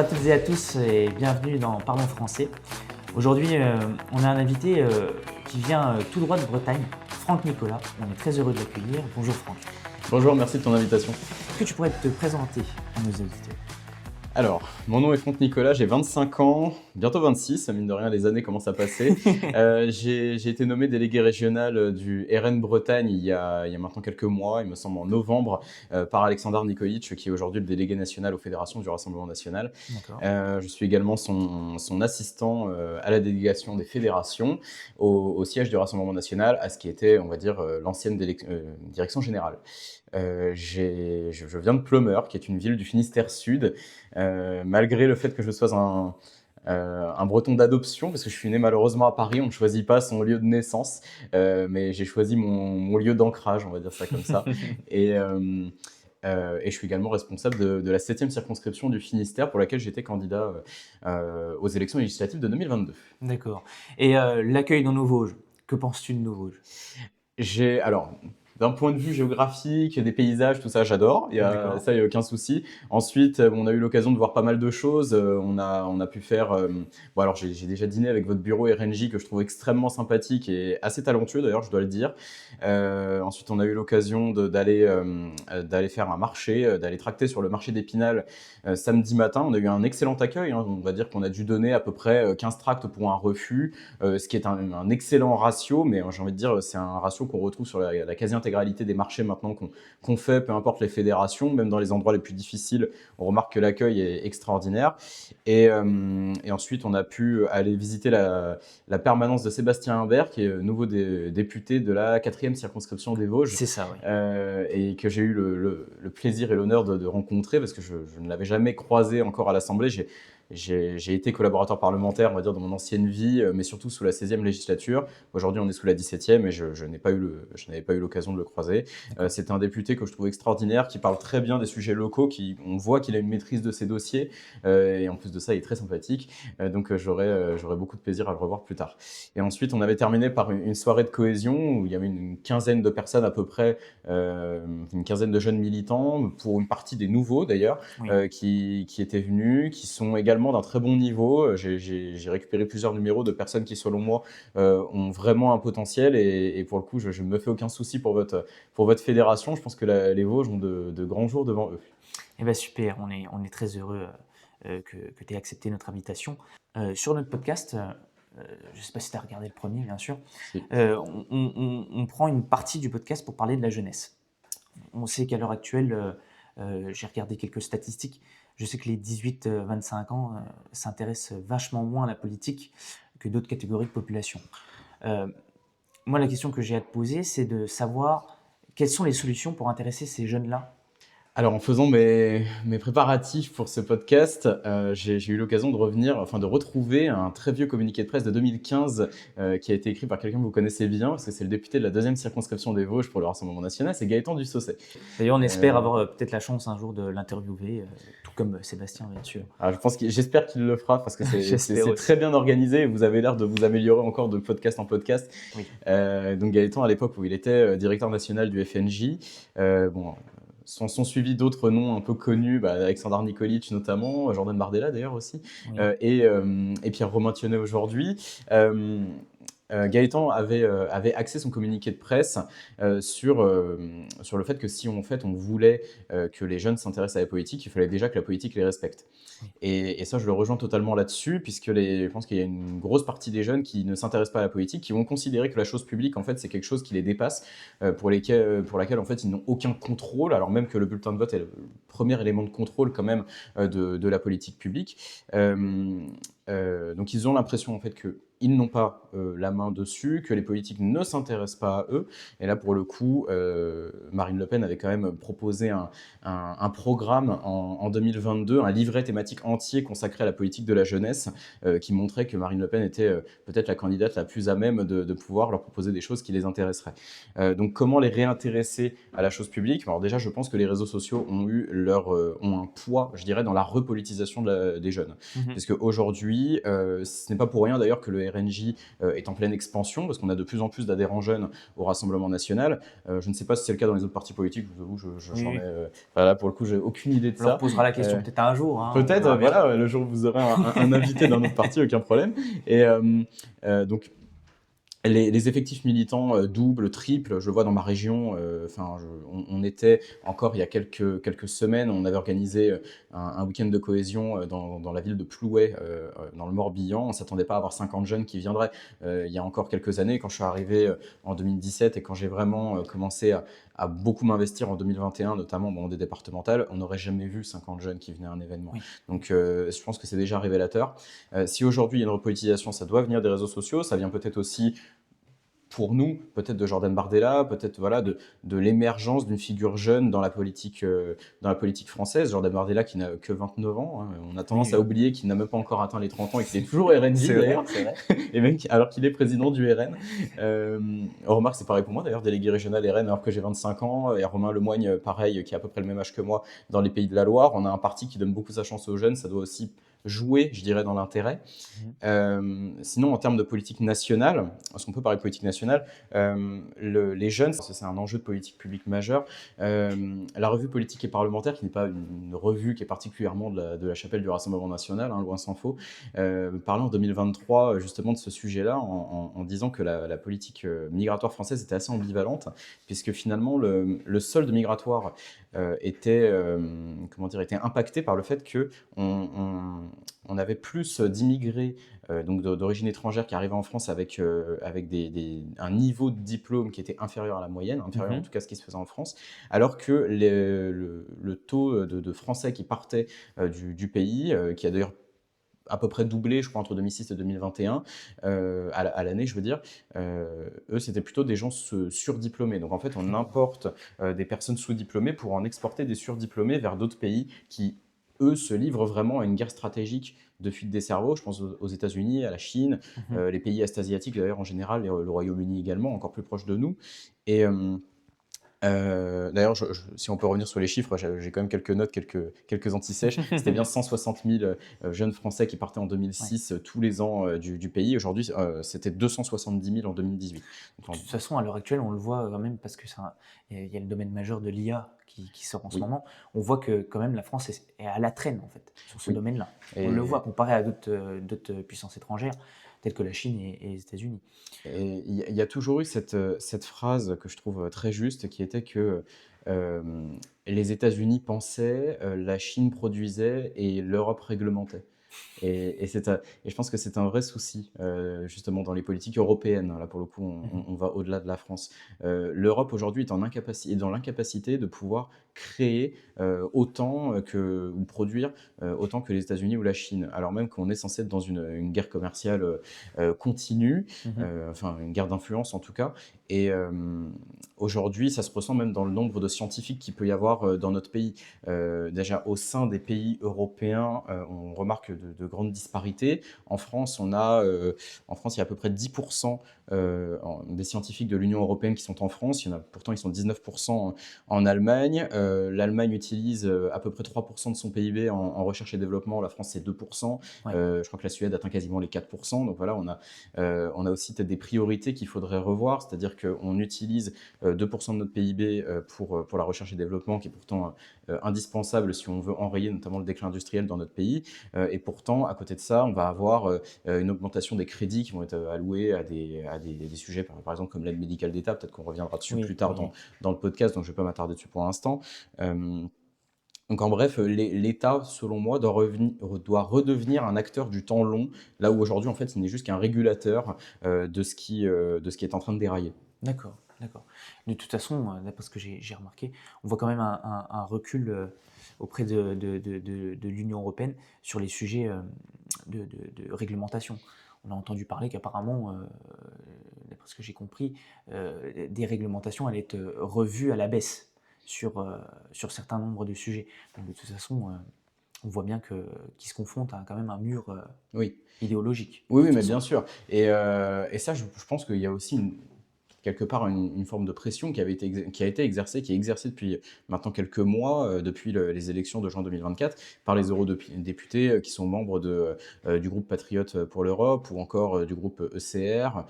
à toutes et à tous et bienvenue dans Parlons français. Aujourd'hui, on a un invité qui vient tout droit de Bretagne, Franck Nicolas. On est très heureux de l'accueillir. Bonjour Franck. Bonjour, merci de ton invitation. Est-ce que tu pourrais te présenter à nos auditeurs? Alors, mon nom est Franck Nicolas, j'ai 25 ans, bientôt 26, mine de rien, les années commencent à passer. J'ai été nommé délégué régional du RN Bretagne il y a maintenant quelques mois, il me semble en novembre, par Alexandar Nikolic, qui est aujourd'hui le délégué national aux fédérations du Rassemblement national. D'accord. Je suis également son assistant à la délégation des fédérations au siège du Rassemblement national, à ce qui était, on va dire, l'ancienne direction générale. Je viens de Pleumeur, qui est une ville du Finistère Sud, malgré le fait que je sois un breton d'adoption, parce que je suis né malheureusement à Paris, on ne choisit pas son lieu de naissance, mais j'ai choisi mon lieu d'ancrage, on va dire ça comme ça. Et je suis également responsable de la 7e circonscription du Finistère, pour laquelle j'étais candidat aux élections législatives de 2022. D'accord. Et l'accueil dans nos Vosges, que penses-tu de nos Vosges? Alors, d'un point de vue géographique, des paysages, tout ça, j'adore. Il y a aucun souci. Ensuite, on a eu l'occasion de voir pas mal de choses. On a pu faire. Bon, alors j'ai déjà dîné avec votre bureau RNJ que je trouve extrêmement sympathique et assez talentueux d'ailleurs, je dois le dire. Ensuite, on a eu l'occasion d'aller faire un marché, d'aller tracter sur le marché d'Épinal samedi matin. On a eu un excellent accueil. Hein. On va dire qu'on a dû donner à peu près 15 tracts pour un refus, ce qui est un excellent ratio. Mais j'ai envie de dire, c'est un ratio qu'on retrouve sur la quasi-intégralité des marchés maintenant qu'on fait, peu importe les fédérations, même dans les endroits les plus difficiles, on remarque que l'accueil est extraordinaire. Et ensuite, on a pu aller visiter la permanence de Sébastien Imbert, qui est nouveau député de la 4e circonscription des Vosges. C'est ça, oui. Et que j'ai eu le plaisir et l'honneur de rencontrer, parce que je ne l'avais jamais croisé encore à l'Assemblée. J'ai été collaborateur parlementaire, on va dire, dans mon ancienne vie, mais surtout sous la 16e législature. Aujourd'hui, on est sous la 17e et je n'avais pas eu l'occasion de le croiser. C'est un député que je trouve extraordinaire, qui parle très bien des sujets locaux, on voit qu'il a une maîtrise de ses dossiers, et en plus de ça, il est très sympathique. Donc, j'aurais beaucoup de plaisir à le revoir plus tard. Et ensuite, on avait terminé par une soirée de cohésion où il y avait une quinzaine de personnes à peu près, une quinzaine de jeunes militants, pour une partie des nouveaux d'ailleurs, Oui. qui étaient venus, qui sont également d'un très bon niveau. J'ai récupéré plusieurs numéros de personnes qui, selon moi, ont vraiment un potentiel et pour le coup, je ne me fais aucun souci pour votre fédération. Je pense que les Vosges ont de grands jours devant eux. Eh bien super, on est très heureux que tu aies accepté notre invitation. Sur notre podcast, je ne sais pas si tu as regardé le premier, bien sûr, Si. on prend une partie du podcast pour parler de la jeunesse. On sait qu'à l'heure actuelle, j'ai regardé quelques statistiques, je sais que les 18-25 ans s'intéressent vachement moins à la politique que d'autres catégories de population. Moi, la question que j'ai à te poser, c'est de savoir quelles sont les solutions pour intéresser ces jeunes-là. Alors, en faisant mes préparatifs pour ce podcast, j'ai eu l'occasion de retrouver un très vieux communiqué de presse de 2015 qui a été écrit par quelqu'un que vous connaissez bien, parce que c'est le député de la 2e circonscription des Vosges pour le Rassemblement national, c'est Gaëtan Dussaucet. D'ailleurs, on espère avoir peut-être la chance un jour de l'interviewer, tout comme Sébastien, bien sûr. Alors, j'espère qu'il le fera, parce que J'espère c'est aussi. très bien organisé et vous avez l'air de vous améliorer encore de podcast en podcast. Oui. Donc Gaëtan, à l'époque où il était directeur national du FNJ, sont suivis d'autres noms un peu connus, Alexandar Nikolic notamment, Jordan Bardella d'ailleurs aussi, Oui. et Pierre Romain Thionnet aujourd'hui. Gaëtan avait axé son communiqué de presse sur le fait que si on voulait que les jeunes s'intéressent à la politique, il fallait déjà que la politique les respecte. Et ça, je le rejoins totalement là-dessus, puisque je pense qu'il y a une grosse partie des jeunes qui ne s'intéressent pas à la politique, qui vont considérer que la chose publique, en fait, c'est quelque chose qui les dépasse, pour laquelle, en fait, ils n'ont aucun contrôle, alors même que le bulletin de vote est le premier élément de contrôle, quand même, de la politique publique. Donc, ils ont l'impression, en fait, qu'ils n'ont pas la main dessus, que les politiques ne s'intéressent pas à eux. Et là, pour le coup, Marine Le Pen avait quand même proposé un programme en 2022, un livret thématique entier consacré à la politique de la jeunesse, qui montrait que Marine Le Pen était peut-être la candidate la plus à même de pouvoir leur proposer des choses qui les intéresseraient. Donc, comment les réintéresser à la chose publique? Alors déjà, je pense que les réseaux sociaux ont un poids, je dirais, dans la repolitisation des jeunes. Parce qu'aujourd'hui, aujourd'hui, ce n'est pas pour rien d'ailleurs que le RNJ est en pleine expansion, parce qu'on a de plus en plus d'adhérents jeunes au Rassemblement national. Je ne sais pas si c'est le cas dans les autres partis politiques, je vous avoue, Oui, j'en ai, oui. voilà, pour le coup, j'ai aucune idée de On leur ça. posera la question peut-être un jour, hein, on Peut-être, verra bien. voilà, le jour où vous aurez un invité d'un autre parti, aucun problème. Et donc, les effectifs militants doublent, triplent. Je le vois dans ma région. Enfin, on était encore il y a quelques semaines, on avait organisé un week-end de cohésion dans la ville de Plouay, dans le Morbihan. On s'attendait pas à avoir 50 jeunes qui viendraient. Il y a encore quelques années, quand je suis arrivé en 2017 et quand j'ai vraiment commencé à beaucoup m'investir en 2021, notamment dans des départementales, on n'aurait jamais vu 50 jeunes qui venaient à un événement. Oui. Donc, je pense que c'est déjà révélateur. Si aujourd'hui il y a une repolitisation, ça doit venir des réseaux sociaux. Ça vient peut-être aussi pour nous, peut-être de Jordan Bardella, peut-être voilà, de l'émergence d'une figure jeune dans la politique française. Jordan Bardella qui n'a que 29 ans. Hein. On a tendance à oublier qu'il n'a même pas encore atteint les 30 ans et qu'il est toujours RNJ d'ailleurs. C'est vrai. Et même alors qu'il est président du RN. On remarque, c'est pareil pour moi d'ailleurs, délégué régional RN alors que j'ai 25 ans. Et Romain Lemoigne, pareil, qui a à peu près le même âge que moi dans les Pays de la Loire. On a un parti qui donne beaucoup sa chance aux jeunes. Ça doit aussi jouer, je dirais, dans l'intérêt. Sinon, en termes de politique nationale, parce qu'on peut parler de politique nationale, les jeunes, c'est un enjeu de politique publique majeur. La revue politique et parlementaire, qui n'est pas une revue qui est particulièrement de la chapelle du Rassemblement national, hein, loin s'en faut, parlait en 2023 justement de ce sujet-là en disant que la politique migratoire française était assez ambivalente, puisque finalement le solde migratoire était impacté par le fait que on avait plus d'immigrés donc d'origine étrangère qui arrivaient en France avec un niveau de diplôme qui était inférieur à la moyenne, inférieur en tout cas à ce qui se faisait en France, alors que le taux de Français qui partaient du pays, qui a d'ailleurs à peu près doublé, je crois, entre 2006 et 2021, à l'année, je veux dire, eux, c'était plutôt des gens surdiplômés. Donc, en fait, on importe des personnes sous-diplômées pour en exporter des surdiplômés vers d'autres pays qui, eux, se livrent vraiment à une guerre stratégique de fuite des cerveaux. Je pense aux États-Unis, à la Chine, les pays est-asiatiques, d'ailleurs, en général, le Royaume-Uni également, encore plus proche de nous. Et d'ailleurs, si on peut revenir sur les chiffres, j'ai quand même quelques notes, quelques anti-sèches. C'était bien 160 000 jeunes Français qui partaient en 2006 tous les ans du pays. Aujourd'hui, c'était 270 000 en 2018. De toute façon, à l'heure actuelle, on le voit quand même parce que il y a le domaine majeur de l'IA qui sort en ce moment. On voit que quand même la France est à la traîne en fait sur ce domaine-là. On le voit comparé à d'autres puissances étrangères telles que la Chine et les États-Unis. Et il y a toujours eu cette phrase que je trouve très juste, qui était que les États-Unis pensaient, la Chine produisait et l'Europe réglementait. Et je pense que c'est un vrai souci, justement, dans les politiques européennes. Là, pour le coup, on va au-delà de la France. L'Europe, aujourd'hui, est dans l'incapacité de pouvoir créer autant ou produire autant que les États-Unis ou la Chine. Alors même qu'on est censé être dans une guerre commerciale continue, enfin, une guerre d'influence en tout cas. Et aujourd'hui, ça se ressent même dans le nombre de scientifiques qu'il peut y avoir dans notre pays. Déjà, au sein des pays européens, on remarque de grandes disparités. En France, il y a à peu près 10% des scientifiques de l'Union européenne qui sont en France. Pourtant, ils sont 19% en Allemagne. L'Allemagne utilise à peu près 3% de son PIB en recherche et développement. La France, c'est 2%. Ouais. Je crois que la Suède atteint quasiment les 4%. Donc voilà, on a aussi peut-être des priorités qu'il faudrait revoir. C'est-à-dire qu'on utilise 2% de notre PIB pour la recherche et développement, qui est pourtant indispensable si on veut enrayer notamment le déclin industriel dans notre pays. Et pourtant, à côté de ça, on va avoir une augmentation des crédits qui vont être alloués à des sujets, par exemple, comme l'aide médicale d'État. Peut-être qu'on reviendra dessus plus tard dans le podcast, donc je ne vais pas m'attarder dessus pour l'instant. Donc en bref, l'État, selon moi, doit redevenir un acteur du temps long, là où aujourd'hui, en fait, il n'est juste qu'un régulateur de ce qui est en train de dérailler. D'accord. De toute façon, d'après ce que j'ai remarqué, on voit quand même un recul auprès de l'Union européenne sur les sujets de réglementation. On a entendu parler qu'apparemment, d'après ce que j'ai compris, des réglementations allaient être revues à la baisse sur certains nombres de sujets. Donc de toute façon, on voit bien qu'ils se confrontent à quand même un mur idéologique. Oui, mais bien sûr. Et ça, je pense qu'il y a aussi quelque part une forme de pression qui a été exercée, qui est exercée depuis maintenant quelques mois, depuis les élections de juin 2024, par les eurodéputés qui sont membres du groupe Patriotes pour l'Europe ou encore du groupe ECR,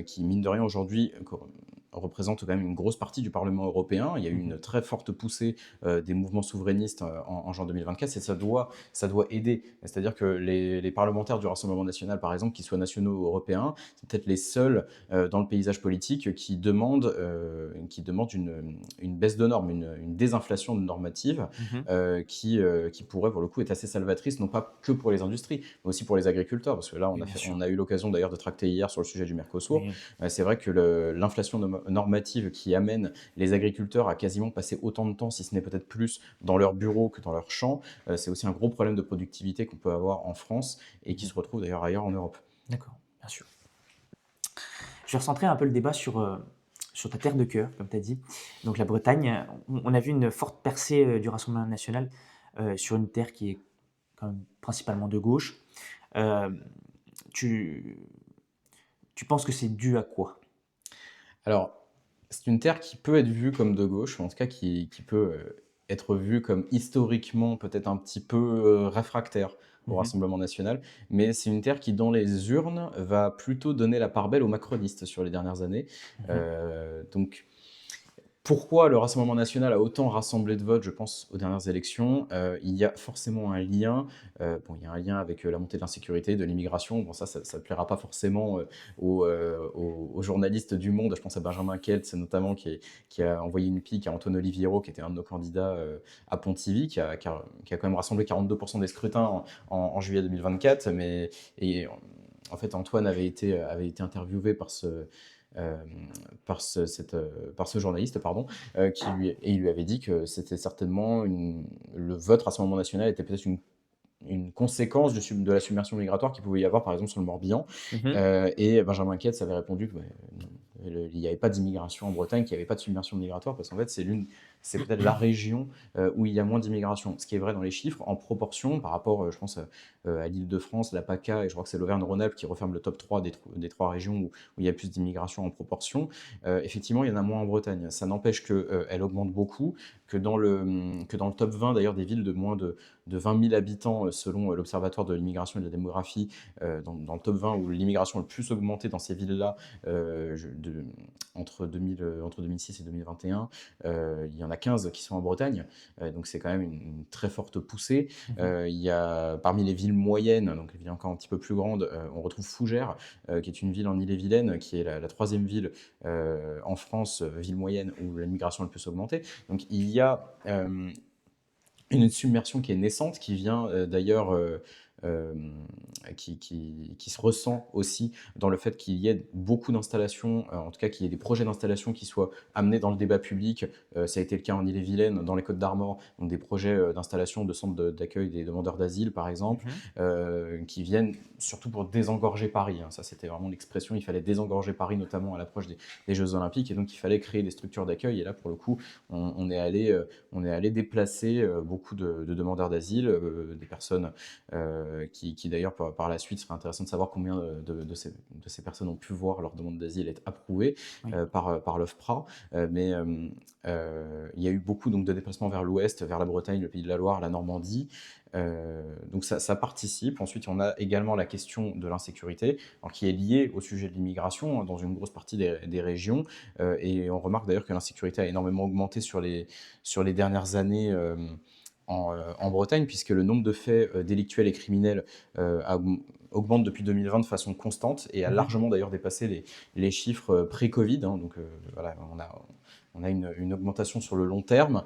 qui, mine de rien, aujourd'hui représente quand même une grosse partie du Parlement européen. Il y a eu une très forte poussée des mouvements souverainistes en juin 2024 et ça doit aider. C'est-à-dire que les parlementaires du Rassemblement national, par exemple, qu'ils soient nationaux ou européens, c'est peut-être les seuls dans le paysage politique qui demandent une baisse de normes, une désinflation normative qui pourrait pour le coup être assez salvatrice, non pas que pour les industries, mais aussi pour les agriculteurs. Parce que là, on a eu l'occasion d'ailleurs de tracter hier sur le sujet du Mercosur. C'est vrai que l'inflation normative qui amène les agriculteurs à quasiment passer autant de temps, si ce n'est peut-être plus, dans leur bureau que dans leur champ, c'est aussi un gros problème de productivité qu'on peut avoir en France et qui se retrouve d'ailleurs ailleurs en Europe. D'accord, bien sûr. Je vais recentrer un peu le débat sur ta terre de cœur, comme tu as dit, donc la Bretagne. On a vu une forte percée du Rassemblement national sur une terre qui est quand même principalement de gauche. Tu penses que c'est dû à quoi? Alors, c'est une terre qui peut être vue comme de gauche, ou en tout cas qui peut être vue comme historiquement peut-être un petit peu réfractaire au Rassemblement national, mais c'est une terre qui, dans les urnes, va plutôt donner la part belle aux macronistes sur les dernières années. Donc, pourquoi le Rassemblement national a autant rassemblé de votes, je pense, aux dernières élections? Il y a forcément un lien. Il y a un lien avec la montée de l'insécurité, de l'immigration. Bon, ça ne plaira pas forcément aux journalistes du Monde. Je pense à Benjamin Keltz, notamment, qui a envoyé une pique à Antoine Oliviero, qui était un de nos candidats à Pontivy, qui a quand même rassemblé 42% des scrutins en juillet 2024. En fait, Antoine avait été interviewé par ce journaliste, il lui avait dit que c'était certainement le vote Rassemblement national était peut-être une conséquence de la submersion migratoire qu'il pouvait y avoir par exemple sur le Morbihan. Et Benjamin Ketz avait répondu qu'il n'y avait pas d'immigration en Bretagne, qu'il n'y avait pas de submersion migratoire, parce qu'en fait c'est peut-être la région où il y a moins d'immigration. Ce qui est vrai dans les chiffres, en proportion par rapport, je pense, à l'Île-de-France, la PACA, et je crois que c'est l'Auvergne-Rhône-Alpes qui referme le top 3 des trois régions où il y a plus d'immigration en proportion. Effectivement, il y en a moins en Bretagne. Ça n'empêche qu'elle augmente beaucoup, que dans le top 20 d'ailleurs des villes de moins de 20 000 habitants, selon l'Observatoire de l'immigration et de la démographie, dans le top 20 où l'immigration a le plus augmenté dans ces villes-là, entre 2006 et 2021, il y en a 15 qui sont en Bretagne, donc c'est quand même une très forte poussée. Il y a, parmi les villes moyennes, donc les villes encore un petit peu plus grandes, on retrouve Fougères, qui est une ville en Ille-et-Vilaine, qui est la troisième ville en France, ville moyenne, où l'immigration a le plus augmenté. Donc il y a une submersion qui est naissante, qui vient d'ailleurs, qui se ressent aussi dans le fait qu'il y ait beaucoup d'installations, en tout cas qu'il y ait des projets d'installation qui soient amenés dans le débat public. Ça a été le cas en Ille-et-Vilaine, dans les Côtes-d'Armor, donc des projets d'installation de centres d'accueil des demandeurs d'asile, par exemple, qui viennent surtout pour désengorger Paris. Ça, c'était vraiment l'expression. Il fallait désengorger Paris, notamment à l'approche des Jeux Olympiques, et donc il fallait créer des structures d'accueil. Et là, pour le coup, on est allé déplacer beaucoup de demandeurs d'asile, des personnes qui d'ailleurs par la suite, serait intéressant de savoir combien de ces personnes ont pu voir leur demande d'asile être approuvée par l'OFPRA. Mais il y a eu beaucoup donc, de déplacements vers l'ouest, vers la Bretagne, le Pays de la Loire, la Normandie. Donc ça participe. Ensuite, on a également la question de l'insécurité, qui est liée au sujet de l'immigration dans une grosse partie des régions. Et on remarque d'ailleurs que l'insécurité a énormément augmenté sur les dernières années en Bretagne, puisque le nombre de faits délictuels et criminels augmente depuis 2020 de façon constante et a largement d'ailleurs dépassé les chiffres pré-Covid. Donc voilà, on a une augmentation sur le long terme.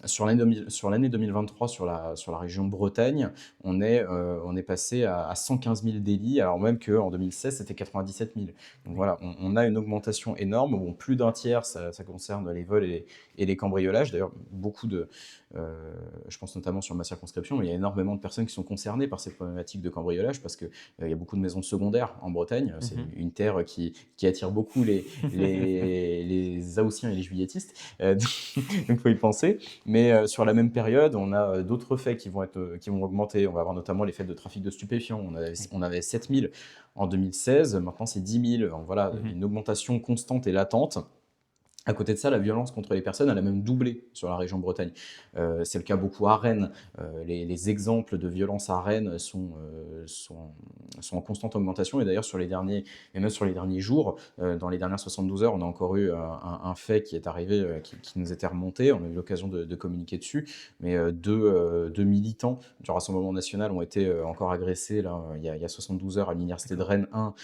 Sur l'année 2023, sur la région Bretagne, on est passé à 115 000 délits, alors même qu'en 2016, c'était 97 000. Donc voilà, on a une augmentation énorme. Bon, plus d'un tiers, ça concerne les vols et les cambriolages. D'ailleurs, je pense notamment sur ma circonscription, mais il y a énormément de personnes qui sont concernées par ces problématiques de cambriolage parce qu'il y a beaucoup de maisons secondaires en Bretagne. C'est une terre qui attire beaucoup les les Haussiens et les Juilletistes, donc il faut y penser. Mais sur la même période, on a d'autres faits qui vont augmenter. On va avoir notamment les faits de trafic de stupéfiants. On avait 7 000 en 2016, maintenant c'est 10 000. Donc voilà, une augmentation constante et latente. À côté de ça, la violence contre les personnes, elle a même doublé sur la région Bretagne. C'est le cas beaucoup à Rennes. Les exemples de violence à Rennes sont en constante augmentation. Et d'ailleurs, même sur les derniers jours, dans les dernières 72 heures, on a encore eu un fait qui est arrivé, qui nous était remonté. On a eu l'occasion de communiquer dessus. Mais deux militants du Rassemblement national ont été encore agressés là, il y a 72 heures à l'université de Rennes 1.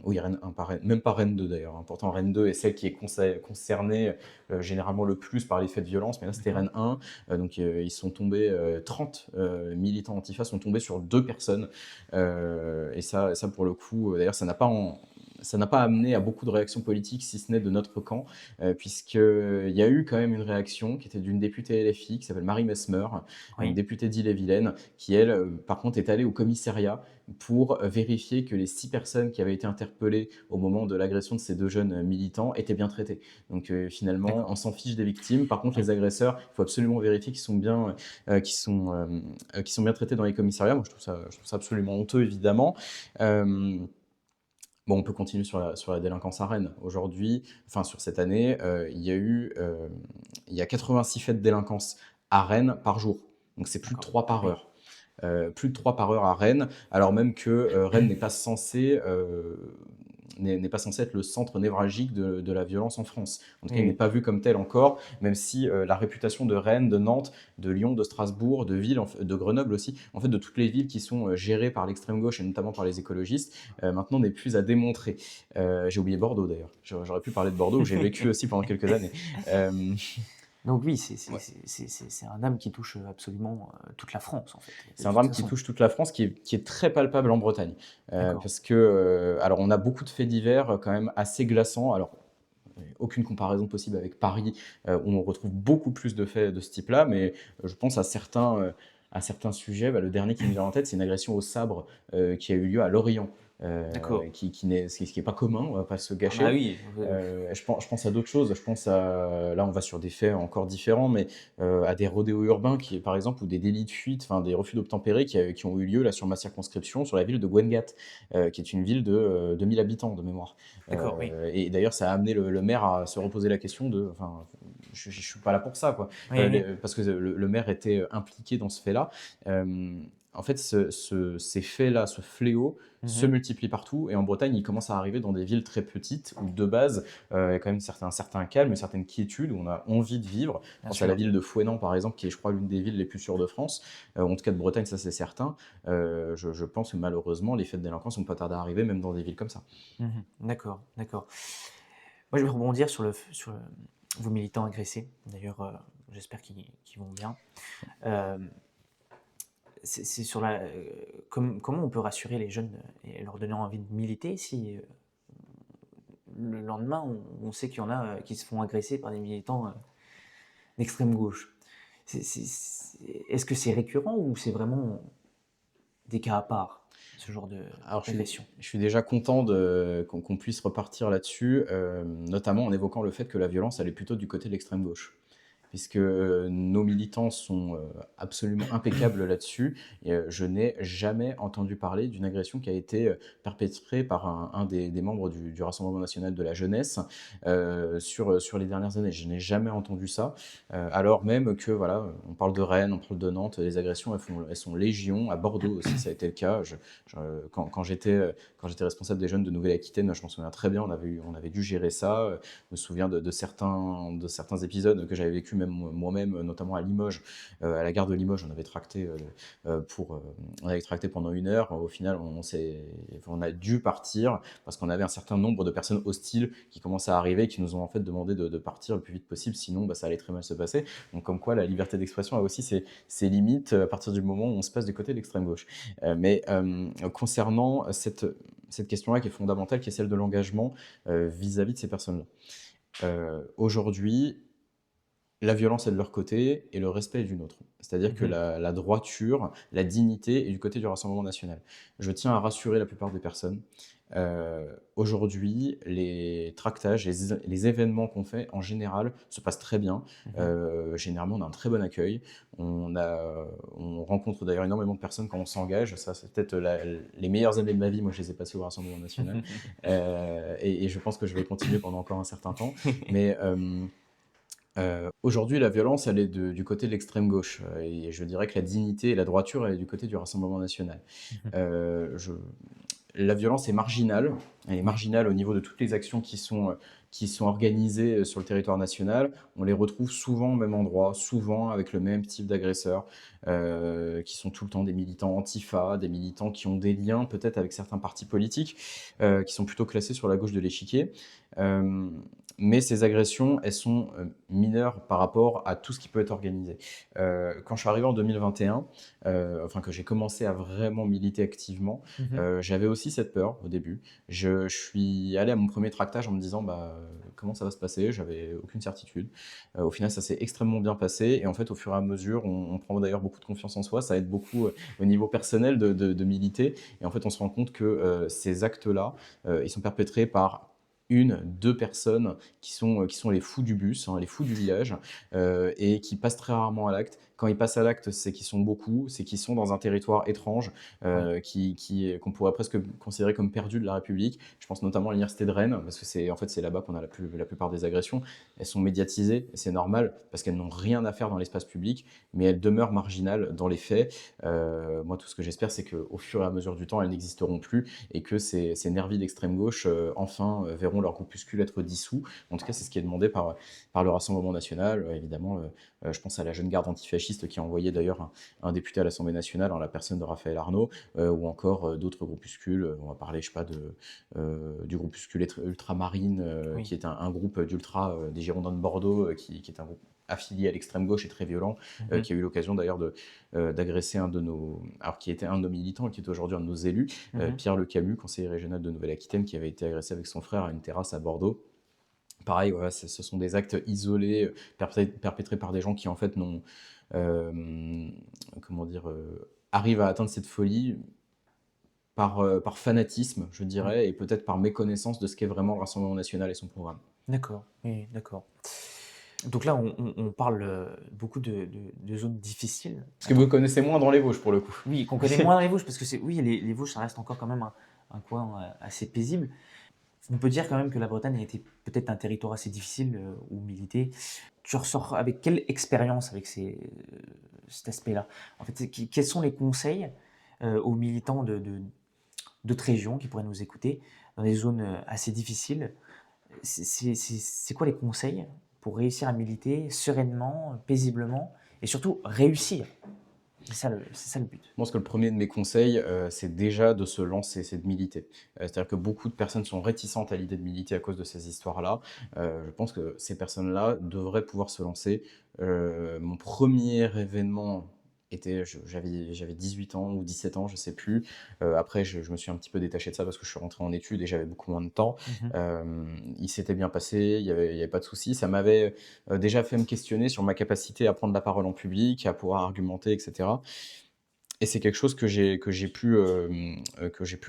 Oui, Rennes 1, même pas Rennes 2 d'ailleurs. Pourtant, Rennes 2 est celle qui est concernée généralement le plus par les faits de violence, mais là c'était Rennes 1. Donc ils sont tombés, 30 militants antifa sont tombés sur 2 personnes. Et ça pour le coup, d'ailleurs, ça n'a pas amené à beaucoup de réactions politiques, si ce n'est de notre camp, puisqu'il y a eu quand même une réaction qui était d'une députée LFI qui s'appelle Marie Mesmer, une députée d'Ille-et-Vilaine, qui elle, par contre, est allée au commissariat pour vérifier que les 6 personnes qui avaient été interpellées au moment de l'agression de ces 2 jeunes militants étaient bien traitées. Donc finalement, on s'en fiche des victimes. Par contre, les agresseurs, il faut absolument vérifier qu'ils sont bien traités dans les commissariats. Moi, je trouve ça absolument honteux, évidemment. Bon, on peut continuer sur la délinquance à Rennes. Aujourd'hui, enfin sur cette année, il y a 86 faits de délinquance à Rennes par jour. Donc c'est plus de 3 par heure. Plus de 3 par heure à Rennes, alors même que Rennes n'est pas censé être le centre névralgique de la violence en France. En tout cas, il n'est pas vu comme tel encore, même si la réputation de Rennes, de Nantes, de Lyon, de Strasbourg, de Grenoble aussi, en fait de toutes les villes qui sont gérées par l'extrême gauche et notamment par les écologistes, maintenant n'est plus à démontrer. J'ai oublié Bordeaux d'ailleurs, j'aurais pu parler de Bordeaux où j'ai vécu aussi pendant quelques années. Donc oui, c'est un drame qui touche absolument toute la France, en fait. C'est un drame qui touche toute la France, qui est très palpable en Bretagne. Parce que, alors on a beaucoup de faits divers quand même assez glaçants. Alors, aucune comparaison possible avec Paris, où on retrouve beaucoup plus de faits de ce type-là, mais je pense à certains sujets. Le dernier qui me vient en tête, c'est une agression au sabre qui a eu lieu à Lorient. Ce qui n'est pas commun, on va pas se gâcher. Ah bah oui. Je pense à d'autres choses. Là, on va sur des faits encore différents, mais à des rodéos urbains, par exemple, ou des délits de fuite, enfin des refus d'obtempérer qui ont eu lieu là sur ma circonscription, sur la ville de Gwengat, qui est une ville de 2000 habitants de mémoire. D'accord, oui. Et d'ailleurs, ça a amené le maire à se reposer la question de, enfin, je suis pas là pour ça, quoi. Parce que le maire était impliqué dans ce fait-là. En fait, ces faits-là, ce fléau, se multiplient partout. Et en Bretagne, il commence à arriver dans des villes très petites où, de base, il y a quand même un certain calme, une certaine quiétude, où on a envie de vivre. Je pense à la ville de Fouesnant, par exemple, qui est, je crois, l'une des villes les plus sûres de France. En tout cas, de Bretagne, ça, c'est certain. Je pense que malheureusement, les faits de délinquance n'ont pas tardé à arriver, même dans des villes comme ça. D'accord. Moi, je vais rebondir sur vos militants agressés. D'ailleurs, j'espère qu'ils vont bien. C'est sur comment on peut rassurer les jeunes et leur donner envie de militer si le lendemain on sait qu'il y en a qui se font agresser par des militants d'extrême gauche. Est-ce que c'est récurrent ou c'est vraiment des cas à part, ce genre d'agression? Je suis déjà content qu'on puisse repartir là-dessus, notamment en évoquant le fait que la violence, elle est plutôt du côté de l'extrême gauche. Puisque nos militants sont absolument impeccables là-dessus. Et je n'ai jamais entendu parler d'une agression qui a été perpétrée par un des membres du Rassemblement national de la jeunesse sur les dernières années. Je n'ai jamais entendu ça, alors même que, voilà, on parle de Rennes, on parle de Nantes, les agressions, elles sont légion. À Bordeaux aussi, ça a été le cas. Quand j'étais responsable des jeunes de Nouvelle-Aquitaine, je m'en souviens très bien, on avait dû gérer ça. Je me souviens de certains épisodes que j'avais vécu même moi-même, notamment à Limoges, à la gare de Limoges, on avait tracté pendant 1 heure. Au final, on a dû partir parce qu'on avait un certain nombre de personnes hostiles qui commençaient à arriver, qui nous ont en fait demandé de partir le plus vite possible, sinon ça allait très mal se passer. Donc comme quoi, la liberté d'expression a aussi ses limites à partir du moment où on se passe du côté de l'extrême gauche. Mais concernant cette question-là qui est fondamentale, qui est celle de l'engagement vis-à-vis de ces personnes-là. Aujourd'hui, la violence est de leur côté et le respect est du nôtre. C'est-à-dire que Mhm. la droiture, la dignité est du côté du Rassemblement national. Je tiens à rassurer la plupart des personnes. Aujourd'hui, les tractages, les événements qu'on fait, en général, se passent très bien. Mhm. Généralement, on a un très bon accueil. On rencontre d'ailleurs énormément de personnes quand on s'engage. Ça, c'est peut-être les meilleures années de ma vie. Moi, je les ai passées au Rassemblement national. Et je pense que je vais continuer pendant encore un certain temps. Mais aujourd'hui, la violence, elle est du côté de l'extrême gauche. Et je dirais que la dignité et la droiture, elle est du côté du Rassemblement national. Mhm. Euh, je- la violence est marginale. Elle est Oui. marginale au niveau de toutes les actions qui sont organisées sur le territoire national. On les retrouve souvent au même endroit, souvent avec le même type d'agresseurs, qui sont tout le temps des militants antifa, des militants qui ont des liens peut-être avec certains partis politiques, qui sont plutôt classés sur la gauche de l'échiquier. Euh, mais ces agressions, elles sont mineures par rapport à tout ce qui peut être organisé. Quand je suis arrivé en 2021, enfin que j'ai commencé à vraiment militer activement, Mhm. j'avais aussi cette peur au début. Je suis allé à mon premier tractage en me disant bah, comment ça va se passer, j'avais aucune certitude. Au final, ça s'est extrêmement bien passé et en fait, au fur et à mesure, on prend d'ailleurs beaucoup de confiance en soi, ça aide beaucoup au niveau personnel de militer et en fait, on se rend compte que ces actes-là, ils sont perpétrés par une, deux personnes qui sont les fous du bus, hein, les fous du village, et qui passent très rarement à l'acte. Quand ils passent à l'acte, c'est qu'ils sont beaucoup, c'est qu'ils sont dans un territoire étrange, Oui. qu'on pourrait presque considérer comme perdu de la République. Je pense notamment à l'université de Rennes, parce que c'est en fait c'est là-bas qu'on a la plupart des agressions. Elles sont médiatisées, et c'est normal, parce qu'elles n'ont rien à faire dans l'espace public, mais elles demeurent marginales dans les faits. Moi, tout ce que j'espère, c'est qu'au fur et à mesure du temps, elles n'existeront plus, et que ces nervis d'extrême gauche, enfin, verront leur groupuscule être dissous. En tout cas, c'est ce qui est demandé par le Rassemblement national. Évidemment, je pense à la jeune garde antifasciste qui a envoyé d'ailleurs un député à l'Assemblée nationale en la personne de Raphaël Arnaud, ou encore d'autres groupuscules. On va parler, je sais pas, du groupuscule Ultramarine, Oui. qui est un groupe d'ultra des Girondins de Bordeaux, qui est un groupe affilié à l'extrême gauche et très violent, Mhm. qui a eu l'occasion d'ailleurs d'agresser un de nos, alors qui était un de nos militants et qui est aujourd'hui un de nos élus, Mhm. Pierre Le Camus, conseiller régional de Nouvelle-Aquitaine, qui avait été agressé avec son frère à une terrasse à Bordeaux. Pareil, voilà, ce sont des actes isolés, perpétrés par des gens qui en fait n'ont, euh, comment dire, arrivent à atteindre cette folie par fanatisme, je Oui. dirais, et peut-être par méconnaissance de ce qu'est vraiment le Rassemblement national et son programme. D'accord. Oui, d'accord. Donc là, on parle beaucoup de zones difficiles. Parce que vous Attends, connaissez moins dans les Vosges, pour le coup. oui, qu'on connaît moins les Vosges, parce que oui, les Vosges, ça reste encore quand même un coin assez paisible. On peut dire quand même que la Bretagne a été peut-être un territoire assez difficile où militer. Tu ressors avec quelle expérience avec cet aspect-là? En fait, quels sont les conseils aux militants d'autres régions qui pourraient nous écouter dans des zones assez difficiles? C'est quoi les conseils pour réussir à militer sereinement, paisiblement et surtout réussir? C'est ça le but. Je pense que le premier de mes conseils, c'est déjà de se lancer, c'est de militer. C'est-à-dire que beaucoup de personnes sont réticentes à l'idée de militer à cause de ces histoires-là. Je pense que ces personnes-là devraient pouvoir se lancer. Mon premier événement était, j'avais 18 ans ou 17 ans, je sais plus. Après, je me suis un petit peu détaché de ça parce que je suis rentré en études et j'avais beaucoup moins de temps. Mhm. Il s'était bien passé, il y avait pas de souci. Ça m'avait déjà fait me questionner sur ma capacité à prendre la parole en public, à pouvoir argumenter, etc. Et c'est quelque chose que j'ai pu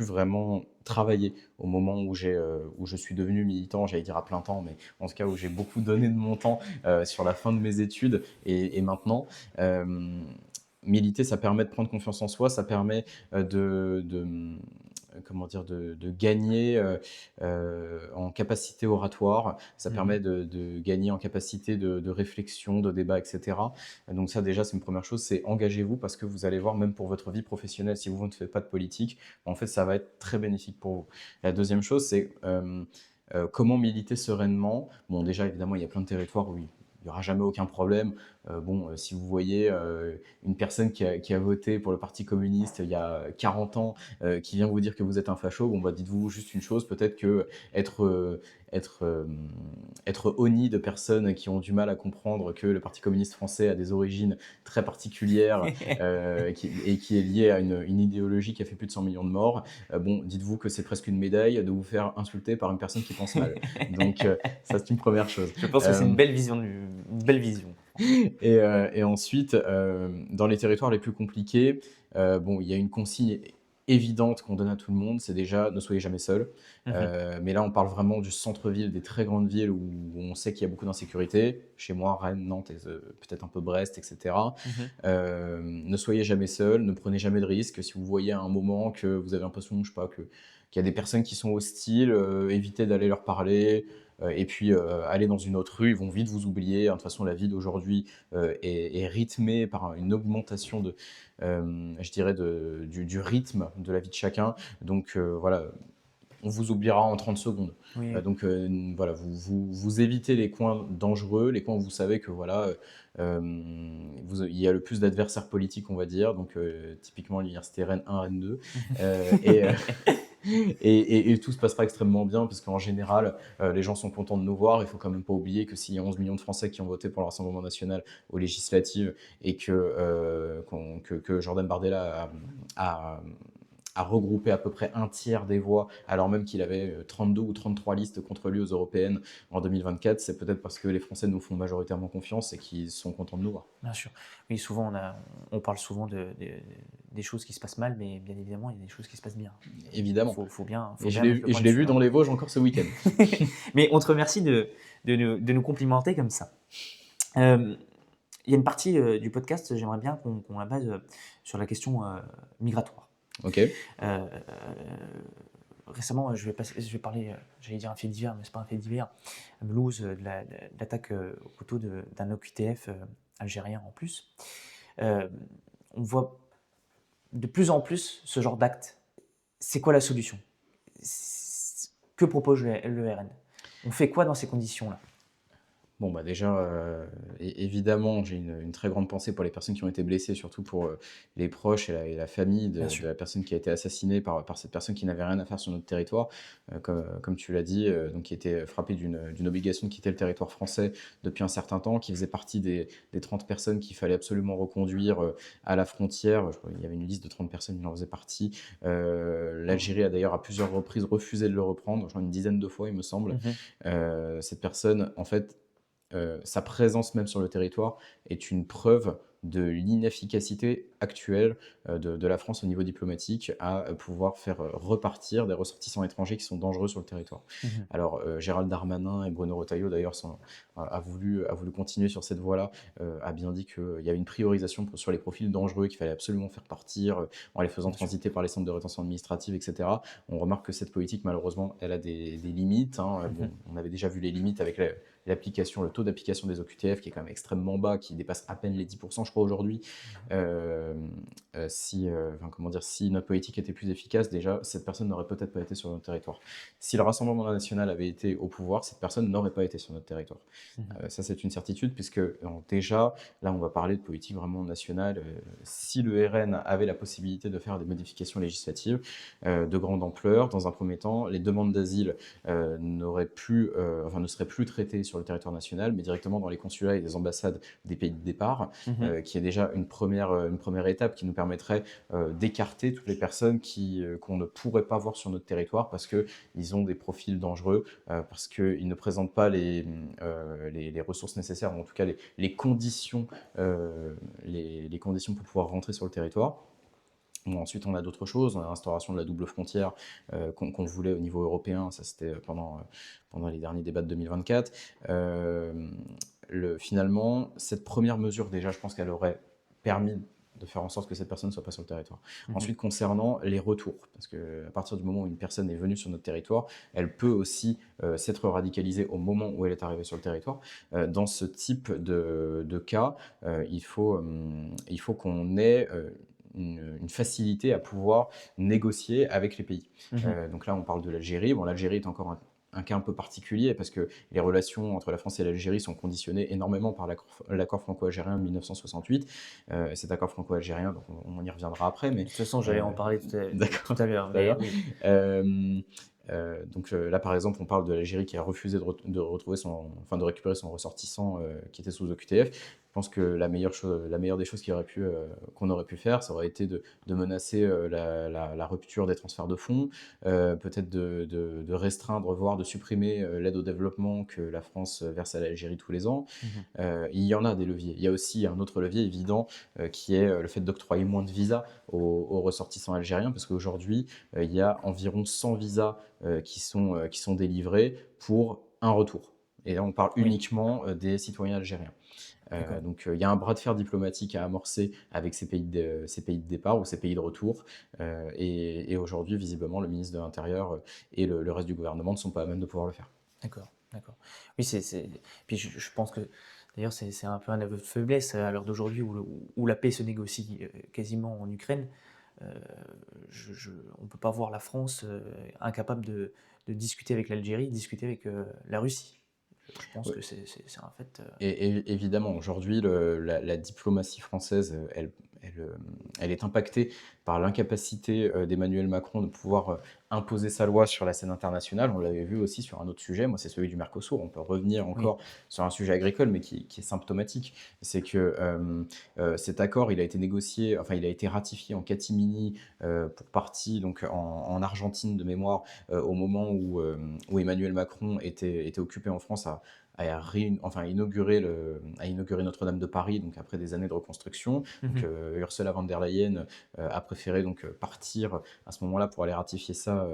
vraiment travailler au moment où je suis devenu militant, j'allais dire à plein temps, mais en tout cas où j'ai beaucoup donné de mon temps sur la fin de mes études et maintenant. Euh, Militer, ça permet de prendre confiance en soi, ça permet comment dire, de gagner en capacité oratoire, ça Mhm. permet de gagner en capacité de réflexion, de débat, etc. Donc ça déjà, c'est une première chose, c'est engagez-vous parce que vous allez voir, même pour votre vie professionnelle, si vous ne faites pas de politique, en fait, ça va être très bénéfique pour vous. La deuxième chose, c'est comment militer sereinement. Bon, déjà, évidemment, il y a plein de territoires où il n'y aura jamais aucun problème. Si vous voyez une personne qui a voté pour le Parti communiste il y a 40 ans, qui vient vous dire que vous êtes un facho, dites-vous juste une chose, peut-être que être, euh, être honni de personnes qui ont du mal à comprendre que le Parti communiste français a des origines très particulières et qui est lié à une idéologie qui a fait plus de 100 millions de morts, dites-vous que c'est presque une médaille de vous faire insulter par une personne qui pense mal. Donc ça, c'est une première chose. Je pense que c'est une belle vision. Une belle vision. Et ensuite, dans les territoires les plus compliqués, il y a une consigne évidente qu'on donne à tout le monde, c'est déjà ne soyez jamais seul. Mais là, on parle vraiment du centre-ville, des très grandes villes où on sait qu'il y a beaucoup d'insécurité. Chez moi, Rennes, Nantes, peut-être un peu Brest, etc. Ne soyez jamais seul, ne prenez jamais de risques. Si vous voyez à un moment que vous avez l'impression, je sais pas, qu'il y a des personnes qui sont hostiles, évitez d'aller leur parler. Et puis aller dans une autre rue, ils vont vite vous oublier. De toute façon, la vie d'aujourd'hui est rythmée par une augmentation je dirais, du rythme de la vie de chacun. Donc voilà, on vous oubliera en 30 secondes. Oui. Voilà, vous évitez les coins dangereux, les coins où vous savez que voilà, il y a le plus d'adversaires politiques, on va dire. Donc typiquement l'université Rennes 1, Rennes 2. Et tout se passera extrêmement bien parce qu'en général, les gens sont contents de nous voir. Il faut quand même pas oublier que s'il y a 11 millions de Français qui ont voté pour le Rassemblement national aux législatives et que Jordan Bardella a regroupé à peu près un tiers des voix, alors même qu'il avait 32 ou 33 listes contre lui aux européennes en 2024, c'est peut-être parce que les Français nous font majoritairement confiance et qu'ils sont contents de nous voir. Bien sûr. Oui, souvent, on parle souvent des choses qui se passent mal, mais bien évidemment, il y a des choses qui se passent bien. Évidemment. Faut bien je l'ai vu dans les Vosges encore ce week-end. Mais on te remercie de nous complimenter comme ça. Il y a une partie du podcast, j'aimerais bien qu'on la base sur la question migratoire. Ok. Récemment, je vais parler, j'allais dire un fait divers, mais c'est pas un fait divers, à Mulhouse, de l'attaque au couteau d'un OQTF algérien en plus. On voit de plus en plus ce genre d'actes. C'est quoi la solution? Que propose le RN? On fait quoi dans ces conditions-là? Déjà, évidemment, j'ai une très grande pensée pour les personnes qui ont été blessées, surtout pour les proches et la famille de la personne qui a été assassinée par cette personne qui n'avait rien à faire sur notre territoire, comme tu l'as dit, donc qui était frappée d'une obligation de quitter le territoire français depuis un certain temps, qui faisait partie des 30 personnes qu'il fallait absolument reconduire à la frontière. Je crois qu'il y avait une liste de 30 personnes, il en faisait partie. L'Algérie a d'ailleurs à plusieurs reprises refusé de le reprendre, je crois une dizaine de fois, il me semble. Cette personne, en fait, sa présence même sur le territoire est une preuve de l'inefficacité actuelle de la France au niveau diplomatique à pouvoir faire repartir des ressortissants étrangers qui sont dangereux sur le territoire. Alors Gérald Darmanin et Bruno Retailleau d'ailleurs a voulu continuer sur cette voie-là, a bien dit qu'il y avait une priorisation sur les profils dangereux qu'il fallait absolument faire partir en les faisant transiter par les centres de rétention administrative, etc. On remarque que cette politique, malheureusement, elle a des limites. On avait déjà vu les limites avec le taux d'application des OQTF qui est quand même extrêmement bas, qui dépasse à peine les 10%, je crois, aujourd'hui. Si notre politique était plus efficace, déjà, cette personne n'aurait peut-être pas été sur notre territoire. Si le Rassemblement national avait été au pouvoir, cette personne n'aurait pas été sur notre territoire. Ça, c'est une certitude, puisque déjà, là, on va parler de politique vraiment nationale. Si le RN avait la possibilité de faire des modifications législatives de grande ampleur, dans un premier temps, les demandes d'asile ne seraient plus traitées sur le territoire national, mais directement dans les consulats et les ambassades des pays de départ, qui est déjà une première étape qui nous permettrait d'écarter toutes les personnes qu'on ne pourrait pas voir sur notre territoire parce qu'ils ont des profils dangereux, parce qu'ils ne présentent pas les ressources nécessaires, ou en tout cas les conditions pour pouvoir rentrer sur le territoire. Ensuite, on a d'autres choses. On a l'instauration de la double frontière qu'on voulait au niveau européen. Ça, c'était pendant les derniers débats de 2024. Finalement, cette première mesure, déjà, je pense qu'elle aurait permis de faire en sorte que cette personne ne soit pas sur le territoire. Ensuite, concernant les retours, parce qu'à partir du moment où une personne est venue sur notre territoire, elle peut aussi s'être radicalisée au moment où elle est arrivée sur le territoire. Dans ce type de cas, il faut qu'on ait une facilité à pouvoir négocier avec les pays. Donc là, on parle de l'Algérie. L'Algérie est encore un cas un peu particulier parce que les relations entre la France et l'Algérie sont conditionnées énormément par l'accord franco-algérien de 1968. Cet accord franco-algérien, donc on y reviendra après, mais De toute façon, j'allais en parler tout d'accord, à l'heure, très mais bien. oui. Donc là, par exemple, on parle de l'Algérie qui a refusé de retrouver de récupérer son ressortissant qui était sous OQTF. Je pense que la meilleure des choses qu'on aurait pu faire, ça aurait été de menacer la rupture des transferts de fonds, peut-être de restreindre, voire de supprimer l'aide au développement que la France verse à l'Algérie tous les ans. Mhm. Il y en a des leviers. Il y a aussi un autre levier évident qui est le fait d'octroyer moins de visas aux ressortissants algériens, parce qu'aujourd'hui, il y a environ 100 visas qui sont délivrés pour un retour. Et là, on parle Oui, uniquement des citoyens algériens. d'accord. Donc, il y a un bras de fer diplomatique à amorcer avec ces pays de départ ou ces pays de retour. Et aujourd'hui, visiblement, le ministre de l'Intérieur et le reste du gouvernement ne sont pas à même de pouvoir le faire. D'accord, d'accord. Oui, puis je pense que d'ailleurs c'est un peu un aveu de faiblesse à l'heure d'aujourd'hui où la paix se négocie quasiment en Ukraine. Euh, on ne peut pas voir la France incapable de discuter avec l'Algérie, discuter avec la Russie. Je pense que c'est un fait. Et évidemment, aujourd'hui, la diplomatie française, elle est impactée par l'incapacité d'Emmanuel Macron de pouvoir imposer sa loi sur la scène internationale. On l'avait vu aussi sur un autre sujet, moi c'est celui du Mercosur. On peut revenir Oui. encore sur un sujet agricole, mais qui est symptomatique. C'est que cet accord, il a été négocié, enfin il a été ratifié en catimini pour partie, donc en Argentine de mémoire, au moment où Emmanuel Macron était occupé en France à inaugurer Notre-Dame de Paris, donc après des années de reconstruction. Donc Mhm. Ursula von der Leyen a préféré donc partir à ce moment-là pour aller ratifier ça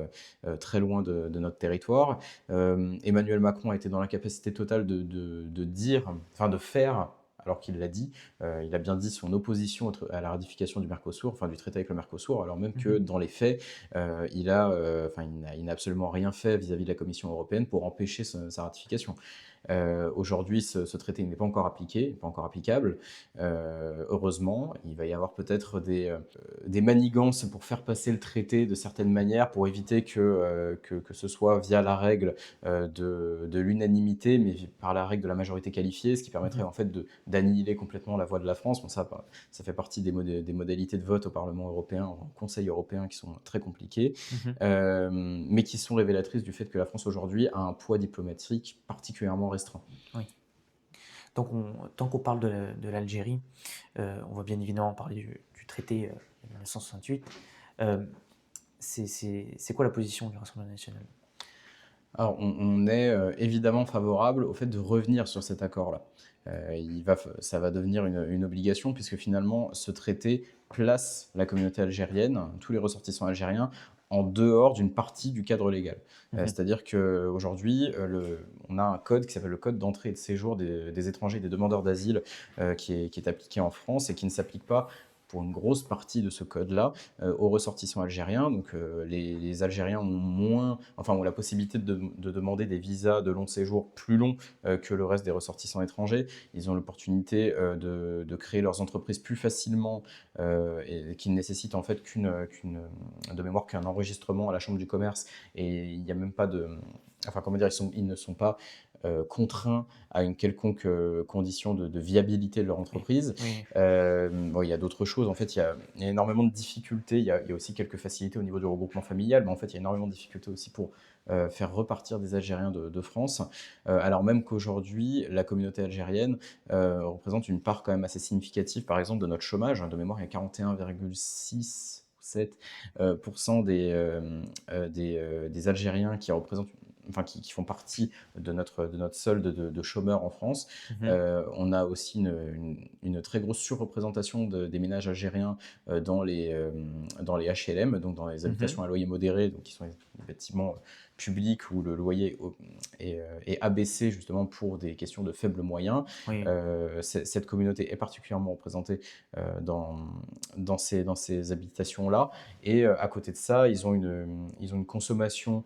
très loin de notre territoire. Emmanuel Macron a été dans l'incapacité totale de dire, enfin de faire, alors qu'il l'a dit, il a bien dit son opposition à la ratification du Mercosur, enfin du traité avec le Mercosur, alors même que Mhm. dans les faits, il n'a absolument rien fait vis-à-vis de la Commission européenne pour empêcher sa ratification. Aujourd'hui, ce traité n'est pas encore appliqué, pas encore applicable. Heureusement, il va y avoir peut-être des manigances pour faire passer le traité de certaines manières, pour éviter que ce soit via la règle de l'unanimité, mais par la règle de la majorité qualifiée, ce qui permettrait Mhm. en fait d'annihiler complètement la voix de la France. Bon, ça fait partie des modalités de vote au Parlement européen, au Conseil européen, qui sont très compliquées, Mhm. mais qui sont révélatrices du fait que la France aujourd'hui a un poids diplomatique particulièrement restreint. Oui. Tant qu'on parle de l'Algérie, on va bien évidemment parler du traité de 1968. Euh, c'est quoi la position du Rassemblement national? Alors, on est évidemment favorable au fait de revenir sur cet accord-là. Ça va devenir une obligation puisque finalement, ce traité place la communauté algérienne, tous les ressortissants algériens, en dehors d'une partie du cadre légal. Mhm. C'est-à-dire qu'aujourd'hui, on a un code qui s'appelle le code d'entrée et de séjour des étrangers et des demandeurs d'asile qui est appliqué en France et qui ne s'applique pas pour une grosse partie de ce code-là aux ressortissants algériens. Donc les Algériens ont la possibilité de demander des visas de long séjour plus longs que le reste des ressortissants étrangers. Ils ont l'opportunité de créer leurs entreprises plus facilement et qui ne nécessitent en fait de mémoire qu'un enregistrement à la Chambre du commerce. Et il n'y a même pas de... Enfin, comment dire, ils ne sont pas contraints à une quelconque condition de viabilité de leur Oui, entreprise. oui, Bon, il y a d'autres choses. En fait, il y a énormément de difficultés. Il y a aussi quelques facilités au niveau du regroupement familial, mais en fait, il y a énormément de difficultés aussi pour faire repartir des Algériens de France. Alors même qu'aujourd'hui, la communauté algérienne représente une part quand même assez significative, par exemple, de notre chômage. De mémoire, il y a 41,6 7% des Algériens qui représentent, enfin qui font partie de notre solde de chômeurs en France. mhm, On a aussi une très grosse surreprésentation des ménages algériens dans les HLM, donc dans les mhm. habitations à loyer modéré, donc qui sont des bâtiments publics où le loyer est abaissé justement pour des questions de faibles moyens. Oui, Cette communauté est particulièrement représentée dans ces habitations-là. Et à côté de ça, ils ont une consommation,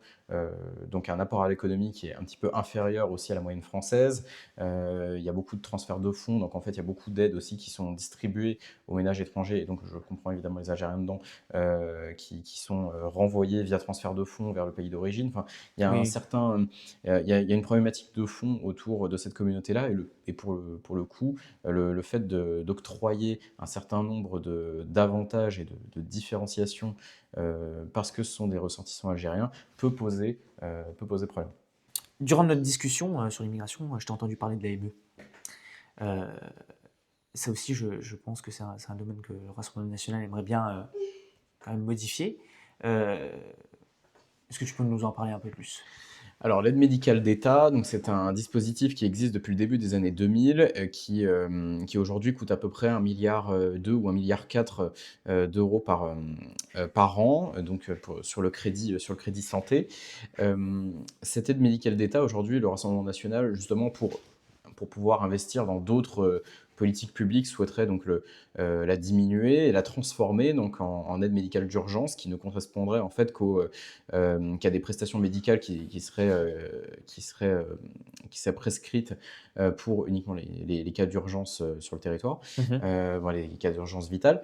donc un apport à l'économie qui est un petit peu inférieur aussi à la moyenne française. Il y a beaucoup de transferts de fonds, donc en fait, il y a beaucoup d'aides aussi qui sont distribuées aux ménages étrangers, et donc je comprends évidemment les Algériens dedans, qui sont renvoyés via transfert de fonds vers le pays d'origine. Enfin, il y a un Oui. certain, il y a une problématique de fond autour de cette communauté-là, et pour le coup, le fait d'octroyer un certain nombre d'avantages et de différenciations parce que ce sont des ressortissants algériens peut poser problème. Durant notre discussion sur l'immigration, je t'ai entendu parler de l'AME. Euh, Ça aussi, je pense que c'est un domaine que le Rassemblement national aimerait bien quand même modifier. Euh, Est-ce que tu peux nous en parler un peu plus? Alors, l'aide médicale d'État, donc c'est un dispositif qui existe depuis le début des années 2000, qui aujourd'hui coûte à peu près 1,2 milliard ou 1,4 milliard d'euros par an, donc sur le crédit santé. Cette aide médicale d'État, aujourd'hui, le Rassemblement national, justement pour pouvoir investir dans d'autres politiques publiques, souhaiterait donc la diminuer et la transformer donc en aide médicale d'urgence, qui ne correspondrait en fait qu'à des prestations médicales qui seraient prescrites pour uniquement les cas d'urgence sur le territoire, Mhm. voilà, les cas d'urgence vitale.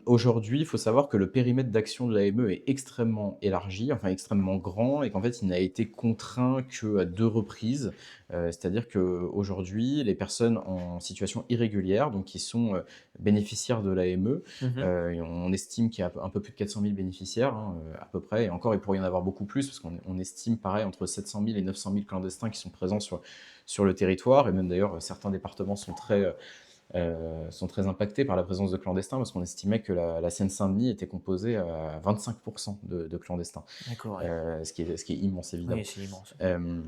Aujourd'hui, il faut savoir que le périmètre d'action de l'AME est extrêmement élargi, enfin extrêmement grand, et qu'en fait, il n'a été contraint qu'à 2 reprises. C'est-à-dire qu'aujourd'hui, les personnes en situation irrégulière, donc qui sont bénéficiaires de l'AME, Mhm. et on estime qu'il y a un peu plus de 400 000 bénéficiaires, hein, à peu près, et encore, il pourrait y en avoir beaucoup plus, parce qu'on estime pareil entre 700 000 et 900 000 clandestins qui sont présents sur le territoire, et même d'ailleurs, certains départements sont très impactés par la présence de clandestins, parce qu'on estimait que la Seine-Saint-Denis était composée à 25% de clandestins, D'accord, ouais. ce qui est immense évidemment. Oui, c'est immense. Euh,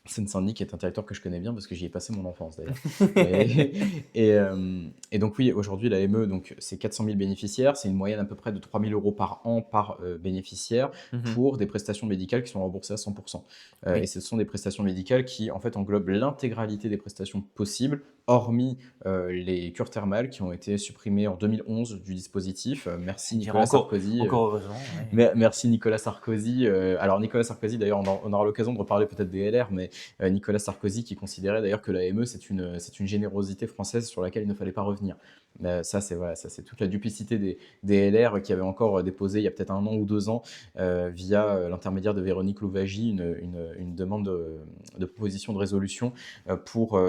Seine-Saint-Denis, qui est un territoire que je connais bien parce que j'y ai passé mon enfance d'ailleurs. Et, et donc oui, aujourd'hui la ME, donc c'est 400 000 bénéficiaires, c'est une moyenne à peu près de 3 000 euros par an par bénéficiaire Mhm. pour des prestations médicales qui sont remboursées à 100%. Et Oui. ce sont des prestations médicales qui en fait englobent l'intégralité des prestations possibles, hormis les cures thermales qui ont été supprimées en 2011 du dispositif. Merci Je dirais Nicolas Sarkozy. encore heureusement. Ouais. Merci Nicolas Sarkozy. Alors Nicolas Sarkozy, d'ailleurs, on aura l'occasion de reparler peut-être des LR, mais Nicolas Sarkozy qui considérait d'ailleurs que l'AME c'est une générosité française sur laquelle il ne fallait pas revenir. Ça c'est toute la duplicité des LR qui avaient encore déposé il y a peut-être 1 an ou 2 ans via l'intermédiaire de Véronique Louwagie une demande de proposition de résolution pour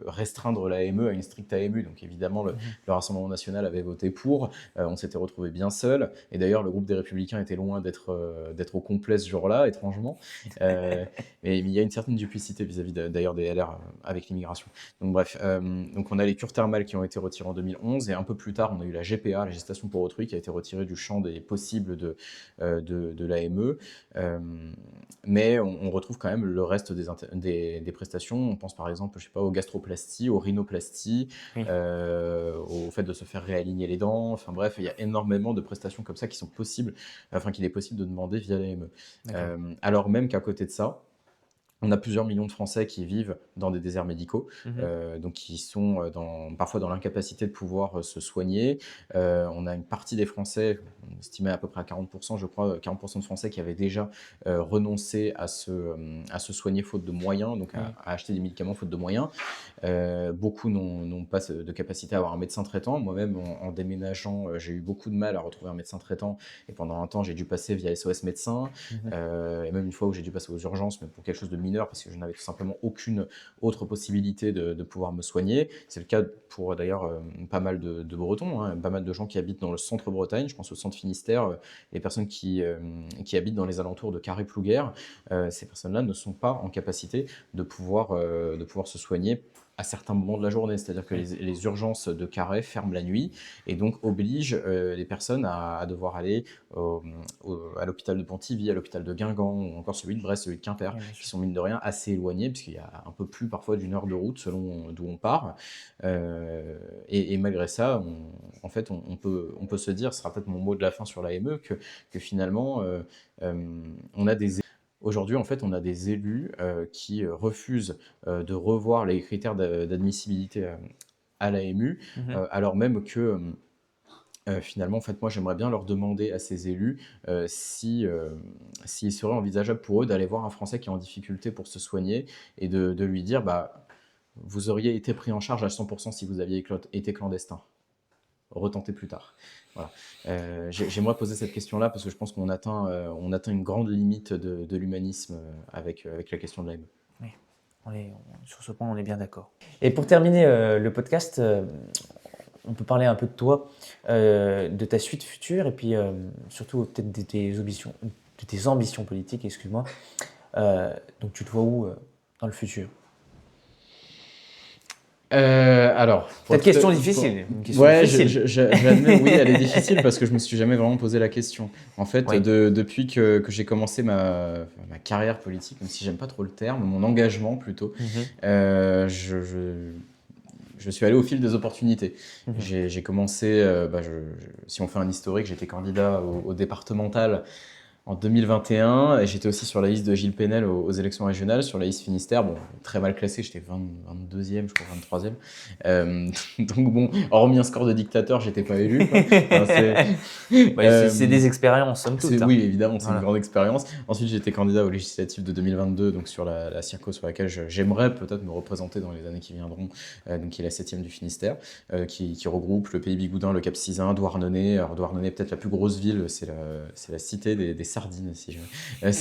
restreindre l'AME à une stricte AMU. Donc évidemment Mhm. le Rassemblement national avait voté pour. On s'était retrouvé bien seul, et d'ailleurs le groupe des Républicains était loin d'être au complet ce jour-là, étrangement. Mais il y a une certaine duplicité vis-à-vis d'ailleurs des LR avec l'immigration. Donc bref, donc on a les cures thermales qui ont été retirées en 2011, et un peu plus tard on a eu la GPA, la gestation pour autrui, qui a été retirée du champ des possibles de l'AME. Mais on retrouve quand même le reste des prestations. On pense par exemple, je sais pas, aux gastroplasties, aux rhinoplasties, Oui. au fait de se faire réaligner les dents. Enfin bref, il y a énormément de prestations comme ça qui sont possibles, enfin qu'il est possible de demander via l'AME. D'accord. Alors même qu'à côté de ça, on a plusieurs millions de Français qui vivent dans des déserts médicaux, Mhm. donc qui sont parfois dans l'incapacité de pouvoir se soigner. On a une partie des Français, on estimait à peu près à 40%, je crois, 40% de Français qui avaient déjà renoncé à se soigner faute de moyens, donc Oui. à acheter des médicaments faute de moyens. Beaucoup n'ont pas de capacité à avoir un médecin traitant. Moi-même, en déménageant, j'ai eu beaucoup de mal à retrouver un médecin traitant, et pendant un temps, j'ai dû passer via SOS médecin, Mhm. et même une fois où j'ai dû passer aux urgences, mais pour quelque chose de mineur, parce que je n'avais tout simplement aucune autre possibilité de pouvoir me soigner. C'est le cas pour d'ailleurs pas mal de Bretons, hein, pas mal de gens qui habitent dans le centre Bretagne, je pense au centre Finistère, les personnes qui habitent dans les alentours de Carré-Plouguer, ces personnes-là ne sont pas en capacité de pouvoir se soigner à certains moments de la journée, c'est-à-dire que Oui. les urgences de Carré ferment la nuit, et donc obligent les personnes à devoir aller à l'hôpital de Pontivy, à l'hôpital de Guingamp, ou encore celui de Brest, celui de Quimper, Oui, bien qui sûr. sont mine de rien assez éloignés, puisqu'il y a un peu plus parfois d'1 heure de route selon d'où on part. Et malgré ça, en fait, on peut se dire, ce sera peut-être mon mot de la fin sur l'AME, que finalement, on a des aujourd'hui, en fait, on a des élus qui refusent de revoir les critères d'admissibilité à l'AMU, Mhm. alors même que finalement, en fait, moi, j'aimerais bien leur demander à ces élus s'il serait envisageable pour eux d'aller voir un Français qui est en difficulté pour se soigner et de lui dire, bah, vous auriez été pris en charge à 100% si vous aviez été clandestin. Retenter plus tard. Voilà. J'aimerais poser cette question-là parce que je pense on atteint une grande limite de l'humanisme avec la question de la haine. Oui, sur ce point, on est bien d'accord. Et pour terminer le podcast, on peut parler un peu de toi, de ta suite future et puis surtout peut-être de tes ambitions politiques, excuse-moi. Donc tu te vois où dans le futur? Alors, Cette question difficile. Une question ouais, difficile. j'admets, oui, elle est difficile parce que je me suis jamais vraiment posé la question. En fait, Oui. depuis que j'ai commencé ma carrière politique, même si j'aime pas trop le terme, mon engagement plutôt, je suis allé au fil des opportunités. J'ai commencé, si on fait un historique, j'étais candidat au départemental en 2021, et j'étais aussi sur la liste de Gilles Pénel aux élections régionales, sur la liste Finistère, bon, très mal classé, j'étais 22e, je crois, 23e. Donc bon, hormis un score de dictateur, j'étais pas élu, quoi. Enfin, C'est des expériences, somme toute. oui, évidemment, c'est Voilà. une grande expérience. Ensuite, j'ai été candidat aux législatives de 2022, donc sur la circo sur laquelle j'aimerais peut-être me représenter dans les années qui viendront, donc qui est la 7e du Finistère, qui regroupe le Pays Bigoudin, le Cap Sizun, Douarnenez. Alors Douarnenez, peut-être la plus grosse ville, c'est la cité des sardines, si jamais.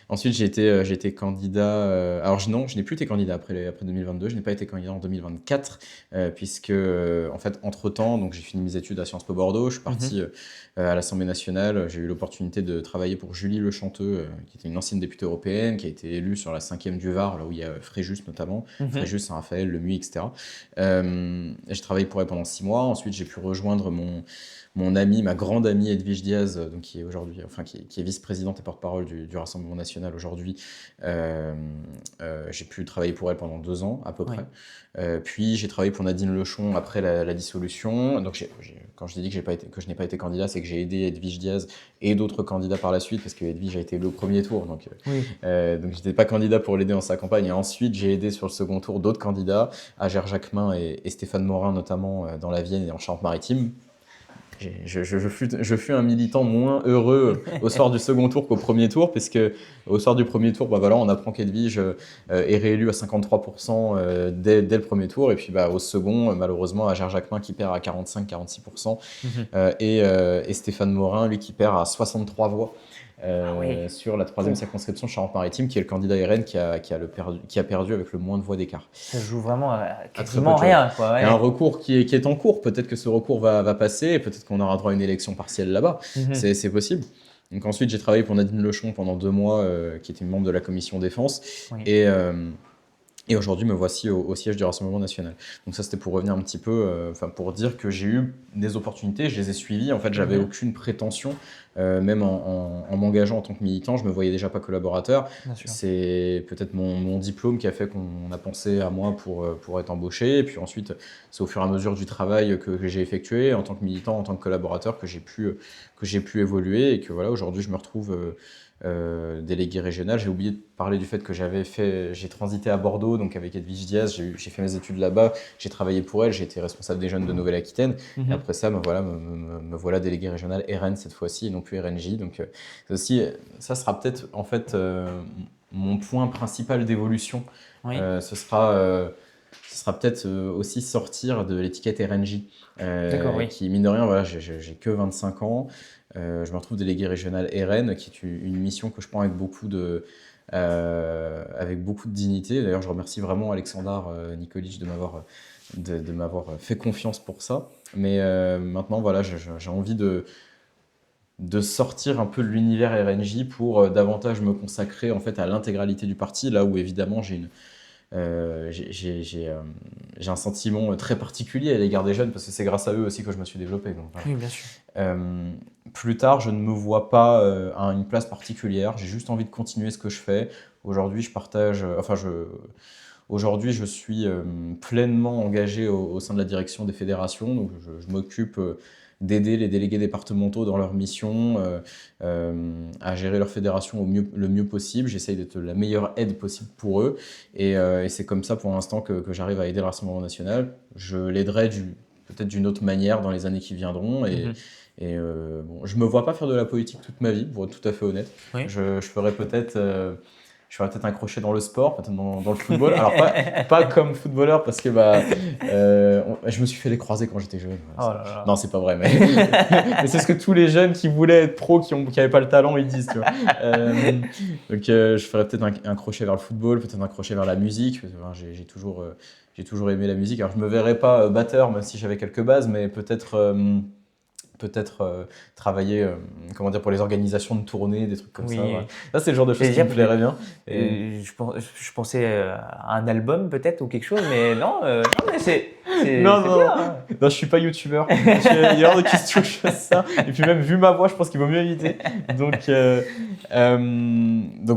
Ensuite, j'ai été candidat. Alors non, je n'ai plus été candidat après 2022. Je n'ai pas été candidat en 2024, puisque en fait, entre-temps, donc j'ai fini mes études à Sciences Po Bordeaux. Je suis parti à l'Assemblée nationale. J'ai eu l'opportunité de travailler pour Julie Le Chanteux, qui était une ancienne députée européenne, qui a été élue sur la 5e du Var, là où il y a Fréjus notamment. Fréjus, Saint-Raphaël, Le Muy, etc. J'ai travaillé pour elle pendant 6 mois. Ensuite, j'ai pu rejoindre mon amie, ma grande amie Edwige Diaz, donc qui est aujourd'hui, qui est vice-présidente et porte-parole du Rassemblement national aujourd'hui. J'ai pu travailler pour elle pendant 2 ans à peu près. Puis j'ai travaillé pour Nadine Lechon après la dissolution. Donc quand je dis que je n'ai pas été candidat, c'est que j'ai aidé Edwige Diaz et d'autres candidats par la suite, parce que Edwige a été élu au premier tour. Donc j'étais pas candidat pour l'aider dans sa campagne. Et ensuite, j'ai aidé sur le second tour d'autres candidats, Agère Jacquemin et Stéphane Morin notamment, dans la Vienne et en Charente-Maritime. Je fus un militant moins heureux au soir du second tour qu'au premier tour, parce que au soir du premier tour, on apprend qu'Edwige est réélu à 53% dès le premier tour, et puis au second, malheureusement, Agère Jacquemin qui perd à 45-46%, et Stéphane Morin, lui, qui perd à 63 voix. Sur la 3e circonscription Charente-Maritime, qui est le candidat RN qui a perdu avec le moins de voix d'écart. Ça joue vraiment à quasiment rien, quoi. Il y a un recours qui est en cours. Peut-être que ce recours va passer, et peut-être qu'on aura droit à une élection partielle là-bas. C'est possible. Donc ensuite, j'ai travaillé pour Nadine Lechon pendant 2 mois, qui était une membre de la commission défense. Et aujourd'hui, me voici au siège du Rassemblement national. Donc ça, c'était pour revenir un petit peu, pour dire que j'ai eu des opportunités, je les ai suivies. En fait, j'avais aucune prétention, même en m'engageant en tant que militant, je me voyais déjà pas collaborateur. C'est peut-être mon diplôme qui a fait qu'on a pensé à moi pour être embauché. Et puis ensuite, c'est au fur et à mesure du travail que j'ai effectué en tant que militant, en tant que collaborateur, que j'ai pu évoluer, et que voilà, aujourd'hui, je me retrouve délégué régional. J'ai oublié de parler du fait que j'ai transité à Bordeaux, donc avec Edwige Diaz, j'ai fait mes études là-bas, j'ai travaillé pour elle, j'ai été responsable des jeunes de Nouvelle-Aquitaine, et après ça, me voilà délégué régional RN cette fois-ci, et non plus RNJ. Donc ça sera peut-être en fait mon point principal d'évolution. Ce sera peut-être aussi sortir de l'étiquette RNJ, qui, mine de rien, voilà, j'ai que 25 ans. Je me retrouve délégué régional RN, qui est une mission que je prends avec beaucoup de dignité. D'ailleurs, je remercie vraiment Alexandre Nikolic de m'avoir fait confiance pour ça. Mais maintenant, voilà, j'ai envie de sortir un peu de l'univers RNJ pour davantage me consacrer en fait à l'intégralité du parti, là où évidemment j'ai un sentiment très particulier à l'égard des jeunes, parce que c'est grâce à eux aussi que je me suis développé. Donc, voilà. Oui, bien sûr. Plus tard, je ne me vois pas à une place particulière. J'ai juste envie de continuer ce que je fais. Aujourd'hui, aujourd'hui, je suis pleinement engagé au sein de la direction des fédérations. Donc, je m'occupe d'aider les délégués départementaux dans leur mission, à gérer leur fédération le mieux possible. J'essaye d'être la meilleure aide possible pour eux. Et c'est comme ça, pour l'instant, que j'arrive à aider le Rassemblement national. Je l'aiderai peut-être d'une autre manière dans les années qui viendront. Bon, je me vois pas faire de la politique toute ma vie, pour être tout à fait honnête. Oui. Je ferais peut-être un crochet dans le sport, peut-être dans le football. Alors pas comme footballeur parce que je me suis fait les croisés quand j'étais jeune. Oh là là. Non, c'est pas vrai, mais c'est ce que tous les jeunes qui voulaient être pros, qui avaient pas le talent, ils disent. Tu vois. Donc je ferais peut-être un crochet vers le football, peut-être un crochet vers la musique. Parce que, j'ai toujours aimé la musique. Alors je me verrais pas batteur, même si j'avais quelques bases, mais peut-être travailler pour les organisations de tournées, des trucs comme ça. Ouais. Ça, c'est le genre de choses qui me plairait bien. Je pensais à un album peut-être ou quelque chose, mais non, mais c'est non, bien. Hein. Non, je suis pas youtubeur. Il y a hors de question que je fasse ça. Et puis même vu ma voix, je pense qu'il vaut mieux éviter. Donc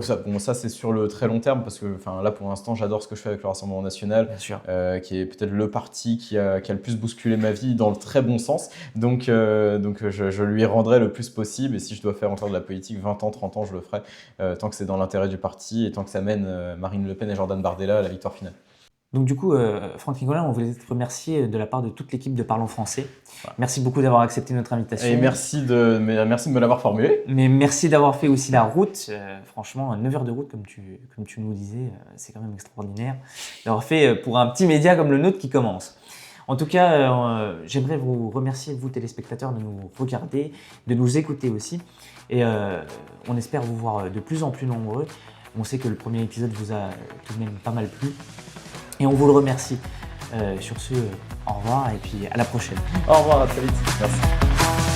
ça c'est sur le très long terme parce que là pour l'instant j'adore ce que je fais avec le Rassemblement National, Bien sûr. Qui est peut-être le parti qui a le plus bousculé ma vie dans le très bon sens. Donc je lui rendrai le plus possible et si je dois faire encore de la politique 20 ans, 30 ans, je le ferai tant que c'est dans l'intérêt du parti et tant que ça mène Marine Le Pen et Jordan Bardella à la victoire finale. Donc du coup, Franck Nicolin, on voulait te remercier de la part de toute l'équipe de Parlons Français. Ouais. Merci beaucoup d'avoir accepté notre invitation. Et merci de me l'avoir formulé. Mais merci d'avoir fait aussi la route. Franchement, 9 heures de route, comme tu nous disais, c'est quand même extraordinaire. D'avoir fait pour un petit média comme le nôtre qui commence. En tout cas, j'aimerais vous remercier, vous téléspectateurs, de nous regarder, de nous écouter aussi. Et on espère vous voir de plus en plus nombreux. On sait que le premier épisode vous a tout de même pas mal plu. Et on vous le remercie. Sur ce, au revoir et puis à la prochaine. Au revoir, à très vite. Merci.